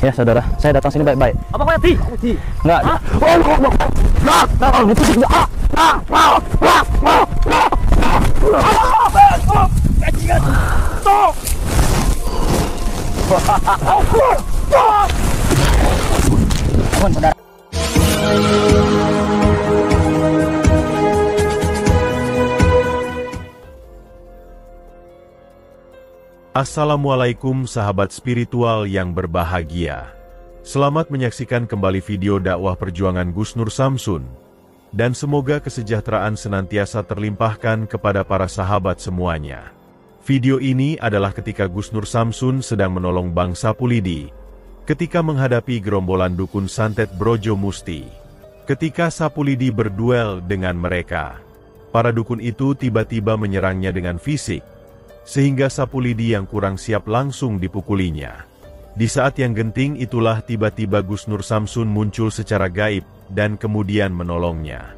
Ya saudara, saya datang sini baik-baik. Apa kau di? Enggak. Assalamualaikum sahabat spiritual yang berbahagia. Selamat menyaksikan kembali video dakwah perjuangan Gus Nur Samsun. Dan semoga kesejahteraan senantiasa terlimpahkan kepada para sahabat semuanya. Video ini adalah ketika Gus Nur Samsun sedang menolong Bang Sapulidi ketika menghadapi gerombolan dukun santet Brojo Musti. Ketika Sapulidi berduel dengan mereka, para dukun itu tiba-tiba menyerangnya dengan fisik, sehingga Sapulidi yang kurang siap langsung dipukulinya. Di saat yang genting itulah tiba-tiba Gus Nur Samsun muncul secara gaib dan kemudian menolongnya.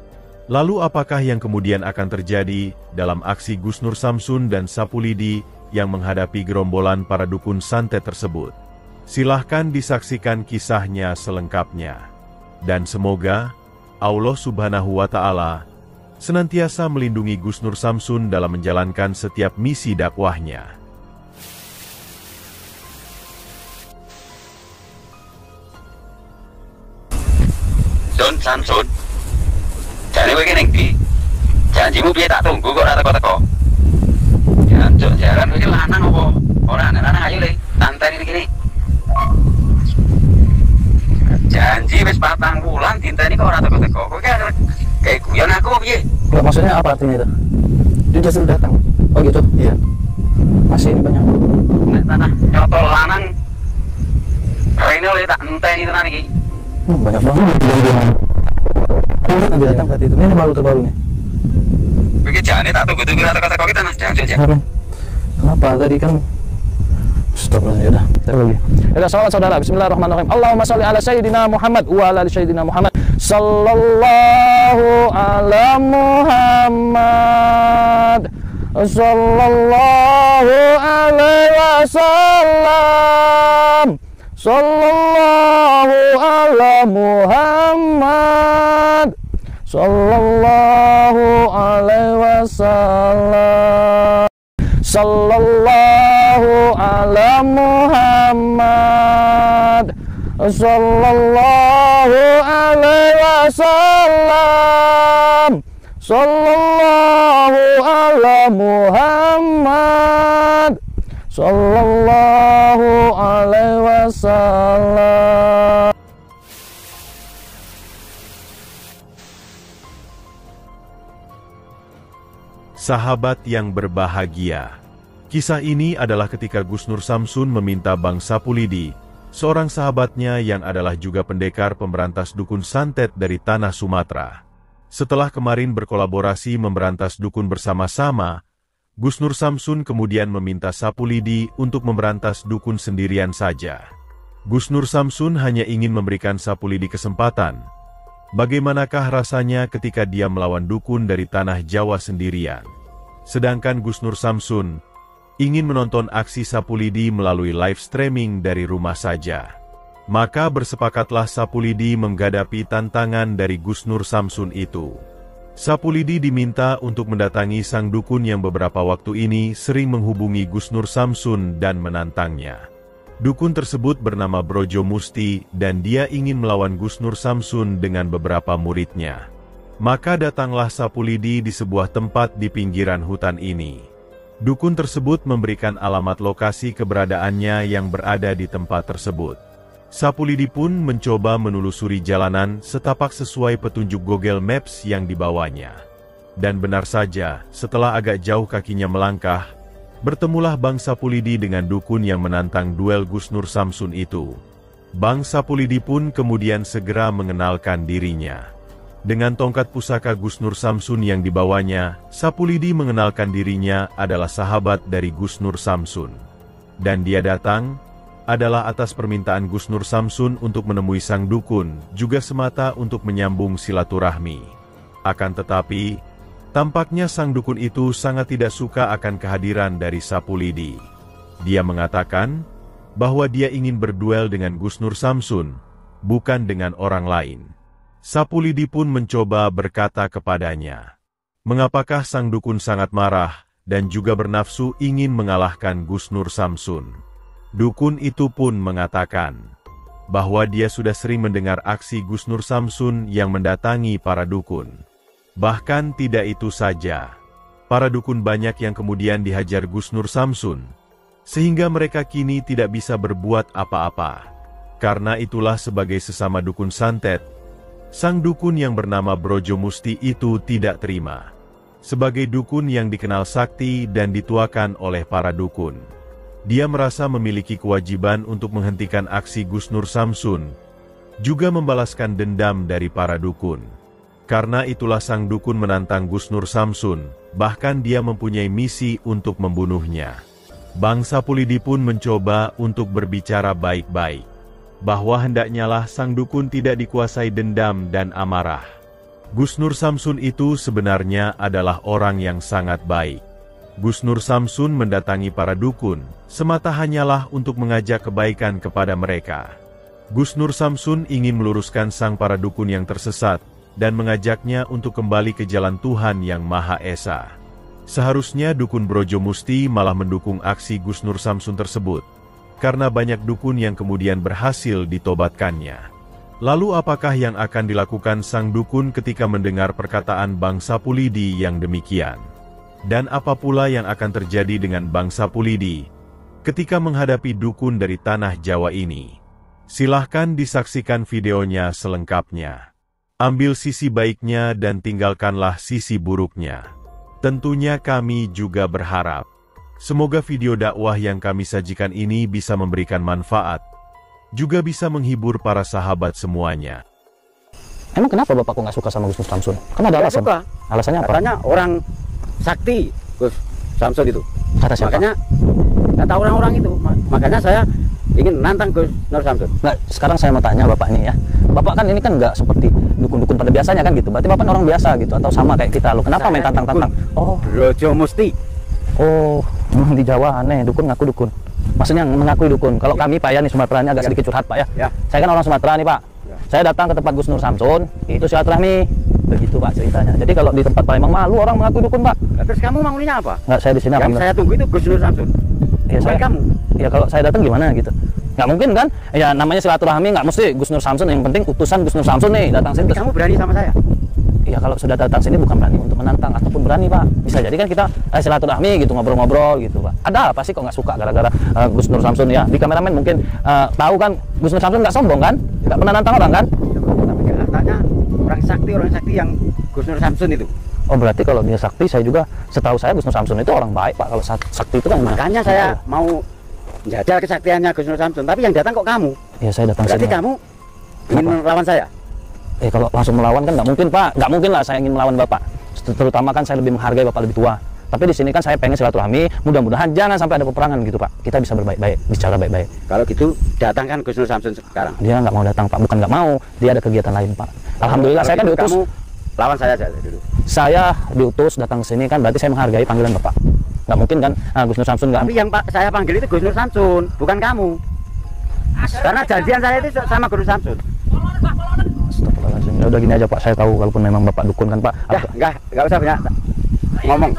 Lalu apakah yang kemudian akan terjadi dalam aksi Gus Nur Samsun dan Sapulidi yang menghadapi gerombolan para dukun santet tersebut? Silahkan disaksikan kisahnya selengkapnya. Dan semoga Allah Subhanahu wa Ta'ala senantiasa melindungi Gus Nur Samsun dalam menjalankan setiap misi dakwahnya. Sun, Samsun, jane kowe kene ndi? Janjimu piye tak tunggu kok ora teko-teko. Jancuk jaran kowe iki lanang apa? Ora lanang ayo le, santai iki. Janji wis 4 bulan dinteni kok ora teko-teko. Kowe kayak guyon aku piye? Loh, maksudnya apa artinya itu? Dia justru datang. Oh gitu? Iya. Masih ini banyak. Nek tanah nyotol lanang rene oleh tak enteni tenan iki. Banyak banget. Dia datang berarti itu. Ini baru terbaru nih. Kowe iki jane tak tunggu-tunggu ora teko-teko kita Mas jangan. Kenapa? Tadi kan stop lah, yaudah. Kita lagi. Yaudah, salam saudara. Bismillahirrahmanirrahim. Allahumma sholli ala sayyidina Muhammad wa ala ali sayyidina Muhammad. Sallallahu ala Muhammad. Sallallahu alaihi wasallam. Sallallahu ala Muhammad. Sallallahu alaihi wasallam. Sallallahu ala Muhammad. Sallallahu alaihi wasallam. Sallallahu ala Muhammad. Sallallahu alaihi wasallam. Sahabat yang berbahagia, kisah ini adalah ketika Gus Nur Samsun meminta Bang Sapulidi, seorang sahabatnya yang adalah juga pendekar pemberantas dukun santet dari tanah Sumatera. Setelah kemarin berkolaborasi memberantas dukun bersama-sama, Gus Nur Samsun kemudian meminta Sapulidi untuk memberantas dukun sendirian saja. Gus Nur Samsun hanya ingin memberikan Sapulidi kesempatan. Bagaimanakah rasanya ketika dia melawan dukun dari tanah Jawa sendirian? Sedangkan Gus Nur Samsun ingin menonton aksi Sapulidi melalui live streaming dari rumah saja. Maka bersepakatlah Sapulidi menghadapi tantangan dari Gus Nur Samsun itu. Sapulidi diminta untuk mendatangi sang dukun yang beberapa waktu ini sering menghubungi Gus Nur Samsun dan menantangnya. Dukun tersebut bernama Brojo Musti dan dia ingin melawan Gus Nur Samsun dengan beberapa muridnya. Maka datanglah Sapulidi di sebuah tempat di pinggiran hutan ini. Dukun tersebut memberikan alamat lokasi keberadaannya yang berada di tempat tersebut. Sapulidi pun mencoba menelusuri jalanan setapak sesuai petunjuk Google Maps yang dibawanya. Dan benar saja, setelah agak jauh kakinya melangkah, bertemulah Bang Sapulidi dengan dukun yang menantang duel Gus Nur Samsun itu. Bang Sapulidi pun kemudian segera mengenalkan dirinya. Dengan tongkat pusaka Gus Nur Samsun yang dibawanya, Sapulidi mengenalkan dirinya adalah sahabat dari Gus Nur Samsun. Dan dia datang adalah atas permintaan Gus Nur Samsun untuk menemui sang dukun, juga semata untuk menyambung silaturahmi. Akan tetapi, tampaknya sang dukun itu sangat tidak suka akan kehadiran dari Sapulidi. Dia mengatakan bahwa dia ingin berduel dengan Gus Nur Samsun, bukan dengan orang lain. Sapulidi pun mencoba berkata kepadanya, mengapakah sang dukun sangat marah dan juga bernafsu ingin mengalahkan Gus Nur Samsun. Dukun itu pun mengatakan bahwa dia sudah sering mendengar aksi Gus Nur Samsun yang mendatangi para dukun. Bahkan tidak itu saja, para dukun banyak yang kemudian dihajar Gus Nur Samsun, sehingga mereka kini tidak bisa berbuat apa-apa. Karena itulah sebagai sesama dukun santet, sang dukun yang bernama Brojo Musti itu tidak terima. Sebagai dukun yang dikenal sakti dan dituakan oleh para dukun, dia merasa memiliki kewajiban untuk menghentikan aksi Gus Nur Samsun, juga membalaskan dendam dari para dukun. Karena itulah sang dukun menantang Gus Nur Samsun, bahkan dia mempunyai misi untuk membunuhnya. Bang Sapulidi pun mencoba untuk berbicara baik-baik, bahwa hendaknyalah sang dukun tidak dikuasai dendam dan amarah. Gus Nur Samsun itu sebenarnya adalah orang yang sangat baik. Gus Nur Samsun mendatangi para dukun, semata hanyalah untuk mengajak kebaikan kepada mereka. Gus Nur Samsun ingin meluruskan sang para dukun yang tersesat, dan mengajaknya untuk kembali ke jalan Tuhan yang Maha Esa. Seharusnya dukun Brojo Musti malah mendukung aksi Gus Nur Samsun tersebut, karena banyak dukun yang kemudian berhasil ditobatkannya. Lalu apakah yang akan dilakukan sang dukun ketika mendengar perkataan Bang Sapulidi yang demikian? Dan apa pula yang akan terjadi dengan Bang Sapulidi ketika menghadapi dukun dari tanah Jawa ini? Silahkan disaksikan videonya selengkapnya. Ambil sisi baiknya dan tinggalkanlah sisi buruknya. Tentunya kami juga berharap, semoga video dakwah yang kami sajikan ini bisa memberikan manfaat, juga bisa menghibur para sahabat semuanya. Emang kenapa Bapak kok nggak suka sama Gus Nur Samsun? Kan ada alasan. Suka. Alasannya apa? Katanya orang sakti Gus Samsun itu. Kata siapa? Makanya kata orang-orang itu, makanya saya ingin nantang Gus Nur Samsun. Nggak, sekarang saya mau tanya Bapak ini ya. Bapak kan ini kan nggak seperti dukun-dukun pada biasanya kan gitu. Berarti Bapak orang biasa gitu atau sama kayak kita loh. Kenapa main tantang-tantang? Oh, Brojo Musti. Oh, di Jawa aneh, dukun ngaku dukun. Maksudnya mengakui dukun. Kalau kami Pak ya nih Sumatera ini agak sedikit curhat Pak ya. Saya kan orang Sumatera nih Pak. Saya datang ke tempat Gus Nur Samsun, itu silaturahmi. Begitu Pak ceritanya. Jadi kalau di tempat Palembang malu orang mengakui dukun Pak. Terus kamu maunya apa? Nggak, saya di sini Yang saya tunggu itu Gus Nur Samsun. Ya, saya, kamu. Ya kalau saya datang gimana gitu. Nggak mungkin kan? Ya namanya silaturahmi nggak mesti Gus Nur Samsun, yang penting utusan Gus Nur Samsun nih datang sini. Kamu berani sama saya? Ya kalau sudah datang sini bukan berani untuk menantang ataupun berani Pak. Bisa jadi kan kita silaturahmi gitu, ngobrol-ngobrol gitu Pak. Ada apa sih kok nggak suka gara-gara Gus Nur Samsun ya? Di kameramen mungkin tahu kan Gus Nur Samsun nggak sombong kan? Nggak pernah nantang orang kan? Tapi katanya orang sakti yang Gus Nur Samsun itu. Oh berarti kalau dia sakti, saya juga setahu saya Gus Nur Samsun itu orang baik Pak. Kalau sakti itu kan makanya saya mau jajal kesaktiannya Gus Nur Samsun, tapi yang datang kok kamu? Ya saya datang berarti sini. Kamu ingin melawan saya? Kalau langsung melawan kan nggak mungkin Pak, nggak mungkin lah saya ingin melawan Bapak. Terutama kan saya lebih menghargai Bapak lebih tua. Tapi di sini kan saya pengen silaturahmi, mudah-mudahan jangan sampai ada peperangan gitu Pak. Kita bisa berbaik-baik, bicara baik-baik. Kalau gitu datangkan Gus Nur Samsun sekarang. Dia nggak mau datang Pak, bukan nggak mau, dia ada kegiatan lain Pak. Alhamdulillah saya kan diutus. Kamu lawan saya aja dulu. Saya diutus datang ke sini kan berarti saya menghargai panggilan Bapak. Nggak mungkin kan Gus Nur Samsun nggak. Tapi yang saya panggil itu Gus Nur Samsun, bukan kamu. Karena janjian saya itu sama Gus Nur Samsun. Astagfirullahaladzim. Ya udah gini aja Pak, saya tahu kalaupun memang Bapak dukun kan Pak. Ya, enggak usah banyak ngomong.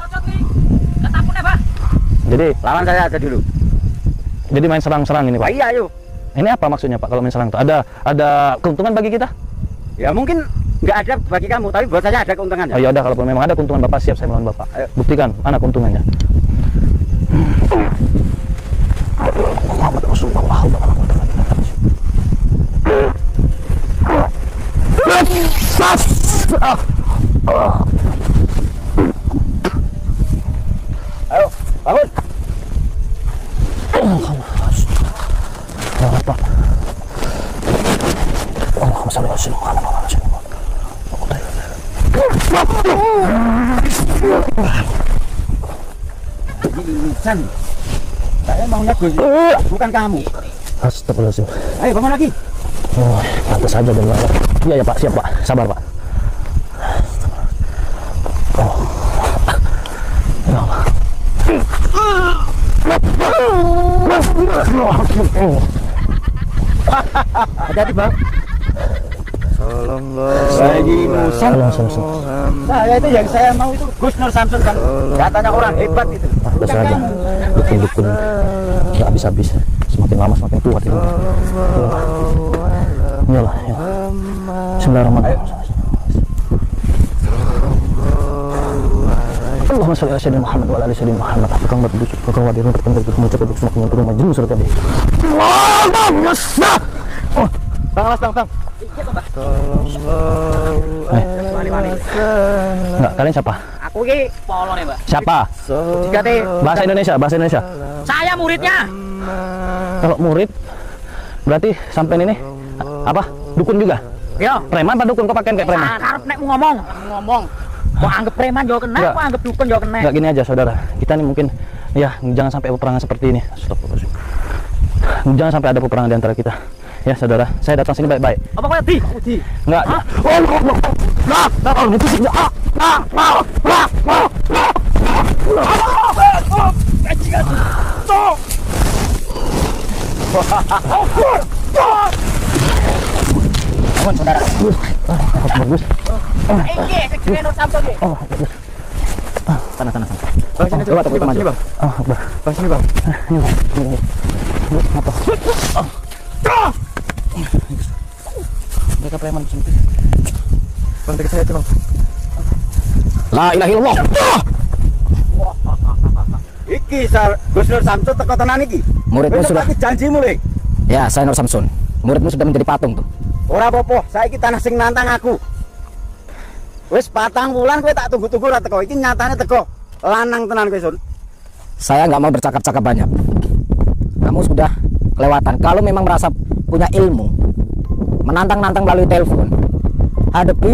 Jadi lawan saya aja dulu. Jadi main serang-serang ini Pak. Iya, ayo. Ini apa maksudnya Pak kalau main serang itu? Ada keuntungan bagi kita? Ya mungkin nggak ada bagi kamu, tapi buat saya ada keuntungannya. Oh ya udah, kalaupun memang ada keuntungan Bapak, siap saya melawan Bapak. Ayo. Buktikan mana keuntungannya. Muhammad Rasulullah. Ayo, bangun. Apa? Allahumma shalli ala sayyidina Muhammad. San, saya maunya Gus, bukan kamu. Astagfirullahaladzim. Ayo bangun lagi. Oh, pantas saja dan Allah. Iya ya Pak, siap Pak, sabar Pak. Oh, ya Allah. Hati-hati bang. Saya itu yang saya mau itu Gus Nur Samsun kan. Katanya orang hebat itu. Dasar aja. Dukun-dukun nggak habis-habis. Semakin lama semakin kuat itu. Iyalah. Ya. Bismillahirrahmanirrahim. Allahumma sholli ala sayyidina Muhammad wa ala ali sayyidina Muhammad. Tukang batu busuk, tukang wadirun, tukang batu busuk, mencapai busuk, semakin turun maju surat tadi. Oh, bang. Enggak, kalian siapa? Aku ini polo nih, Mbak. Siapa? Bahasa Indonesia. Saya muridnya. Kalau murid berarti sampai ini apa? Dukun juga? Yo. Preman apa dukun? Kok pakaian kayak preman? Karep nek ngomong. Kok anggap preman yo kena, Enggak. kok anggap dukun yo kena. Enggak, gini aja saudara. Kita nih mungkin ya jangan sampai peperangan seperti ini. Astagfirullahaladzim. Jangan sampai ada peperangan di antara kita. Ya saudara, saya datang sini baik-baik. Apa kok di? Enggak. Aman saudara. Bagus. Iki kecilnya Nur Samsun iki. Oh, bagus. Sana. Bang sini Coba tepuk tangan. bang. Oh, Akbar. Bang sini bang. Ini. Apa? Mereka preman sini. Bang dekat saya itu bang. La ilaha illallah. Iki Gus Nur Samsun teko tenan iki. Muridmu sudah. Janjimu le. Ya, saya Nur Samsun. Muridmu sudah menjadi patung tuh. Ora apa-apa, saiki tanah sing nantang aku. Wis 4 bulan kowe tak tunggu-tunggu ora teko. Iki nyatane teko. Lanang tenan kowe, Sun. Saya nggak mau bercakap-cakap banyak. Kamu sudah kelewatan. Kalau memang merasa punya ilmu, menantang-nantang melalui telepon, hadapi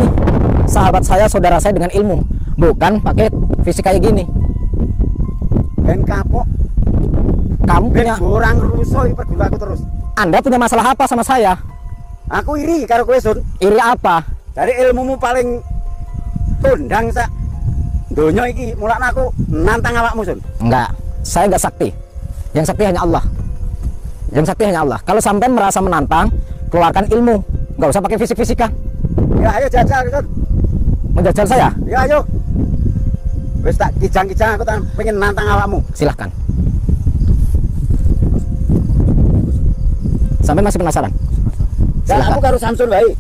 sahabat saya, saudara saya dengan ilmu, bukan pakai fisik kayak gini. Ben kapok, Kamu ben punya, orang rusuh pergul aku terus. Anda punya masalah apa sama saya? Aku iri karo kowe, Sun. Iri apa? Dari ilmumu paling tundang sak donya iki, mulane aku nantang awakmu, Sun. Enggak, saya enggak sakti. Yang sakti hanya Allah. Yang sakti hanya Allah. Kalau sampai merasa menantang, keluarkan ilmu. Enggak usah pakai fisik-fisikan. Ya ayo jajal, Sun. Menjajal saya? Ya ayo. Wis tak kijang-kijang aku tak pengen nantang awakmu. Silahkan. Sampai masih penasaran? Ya aku karo Samsun wae.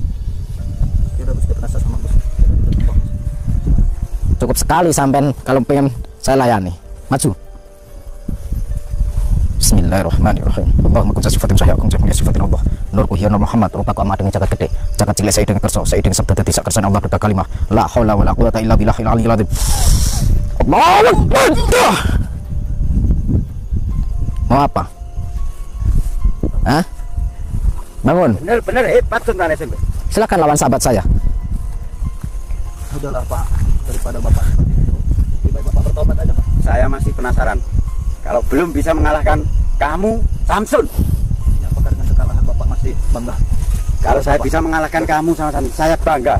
Cukup sekali sampai kalau pengen saya layani. Maju. Bismillahirrahmanirrahim. Allahumma kunta sifatin saya kunta min sifatin Allah. Nurku hiya Nur Muhammad rupaku amat dengan jagat gede. Jagat cilik saya dengan kerso, saya dengan sabda dadi sak kersane Allah berda kalimah. La haula wala quwata illa billahil aliyyil azim. Allahu Akbar. Mau apa? Hah? Bangun. Bener hebat Sun kan SMP. Silakan lawan sahabat saya. Udahlah Pak, daripada Bapak lebih baik Bapak bertobat aja Pak. Saya masih penasaran. Kalau belum bisa mengalahkan kamu, Samsun. Ya, apakah dengan kekalahan Bapak masih bangga? Kalau saya bisa mengalahkan kamu sama Samsun, saya bangga.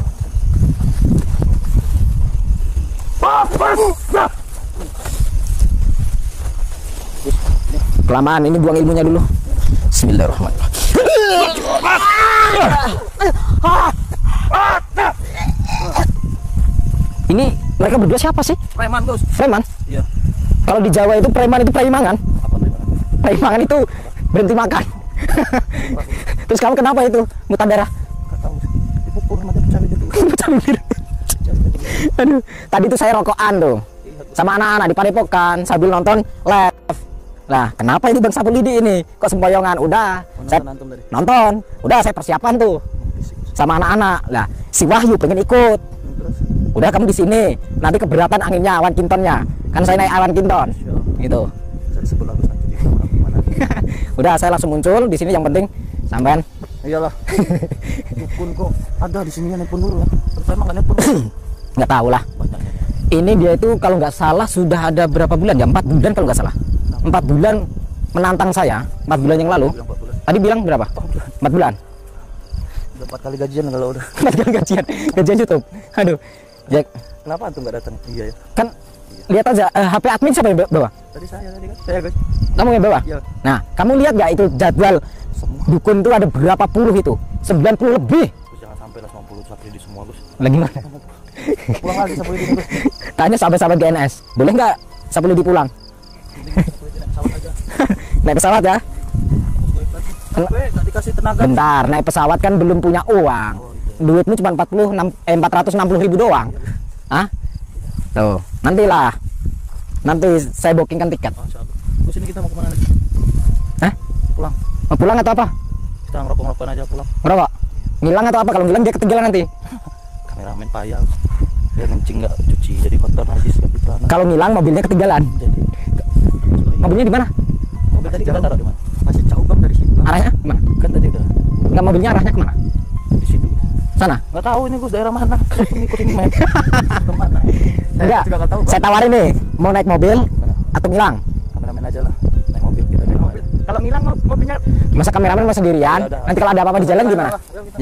Kelamaan ini buang ilmunya dulu. Bismillahirrahmanirrahim. Ini mereka berdua siapa sih? Preman, Gus. Preman? Iya. Kalau di Jawa itu preman itu preimangan. Preimangan itu berhenti makan. Terus kamu kenapa itu mutan darah? Pecah bibir. Aduh, tadi itu saya rokokan tuh sama anak-anak di Padepokan sambil nonton live. Lah, kenapa ini Bang Sapulidi ini? Kok sempoyongan? Udah, saya nonton. Udah, saya persiapan tuh sama anak-anak. Lah, si Wahyu pengen ikut. Udah, kamu di sini. Nanti keberatan anginnya, awan kintonnya. Kan saya naik awan kinton. Gitu. Udah, saya langsung muncul di sini. Yang penting sampean. Iyalah. Dukun kok ada di sini nelpon dulu ya. Terus emang enggak nelpon. Nggak tahu lah. Ini dia itu kalau nggak salah sudah ada berapa bulan ya? 4 bulan kalau nggak salah. 4 bulan menantang saya. 4 bulan yang lalu. Tadi bilang berapa? 4 bulan. Udah 4 kali gajian kalau udah. 4 kali gajian YouTube. Aduh. Jack, Kenapa antum nggak datang? Iya ya. Kan lihat aja HP admin siapa yang bawa? Tadi saya kan. Saya guys. Kamu yang bawa? Iya. Nah, kamu lihat nggak itu jadwal dukun itu ada berapa puluh itu? 90 lebih. Gus, jangan sampai lah 90 sapri di semua Gus. Lagi mana? Pulang lagi sapri di Gus. Tanya sahabat-sahabat GNS, boleh nggak Sapri dipulang? Naik pesawat ya? Nggak dikasih tenaga. Bentar, naik pesawat kan belum punya uang. Duitmu cuma 460.000 doang. Hah? Tuh, nantilah. Nanti saya bookingkan tiket. Gus, ini kita mau kemana lagi? Hah? Pulang. Mau pulang atau apa? Kita ngerokok-ngerokok aja pulang. Ngerokok? Ngilang atau apa? Kalau ngilang dia ketinggalan nanti. Kameramen payah. Dia kencing nggak cuci jadi kotor nanti seperti pelana. Kalau ngilang mobilnya ketinggalan. Jadi Mobilnya di mana? mobil tadi kita taruh di mana? Masih jauh bang dari situ. Arahnya kemana? Kan tadi udah Enggak, mobilnya arahnya kemana? di situ. Sana? Nggak tahu ini Gus daerah mana. Ngikutin map. Kemana? Enggak. juga nggak tahu. Saya tawarin nih, mau naik mobil atau ngilang? Kameramen aja lah. Naik mobil kita naik mobil. Kalau ngilang mobilnya Masa kameramen mau sendirian? Ya udah. Nanti kalau ada apa-apa di jalan gimana?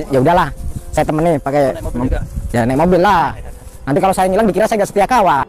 Ya udahlah, saya temenin pakai naik mobil juga. ya naik mobil lah. Nanti kalau saya ngilang dikira saya nggak setia kawan.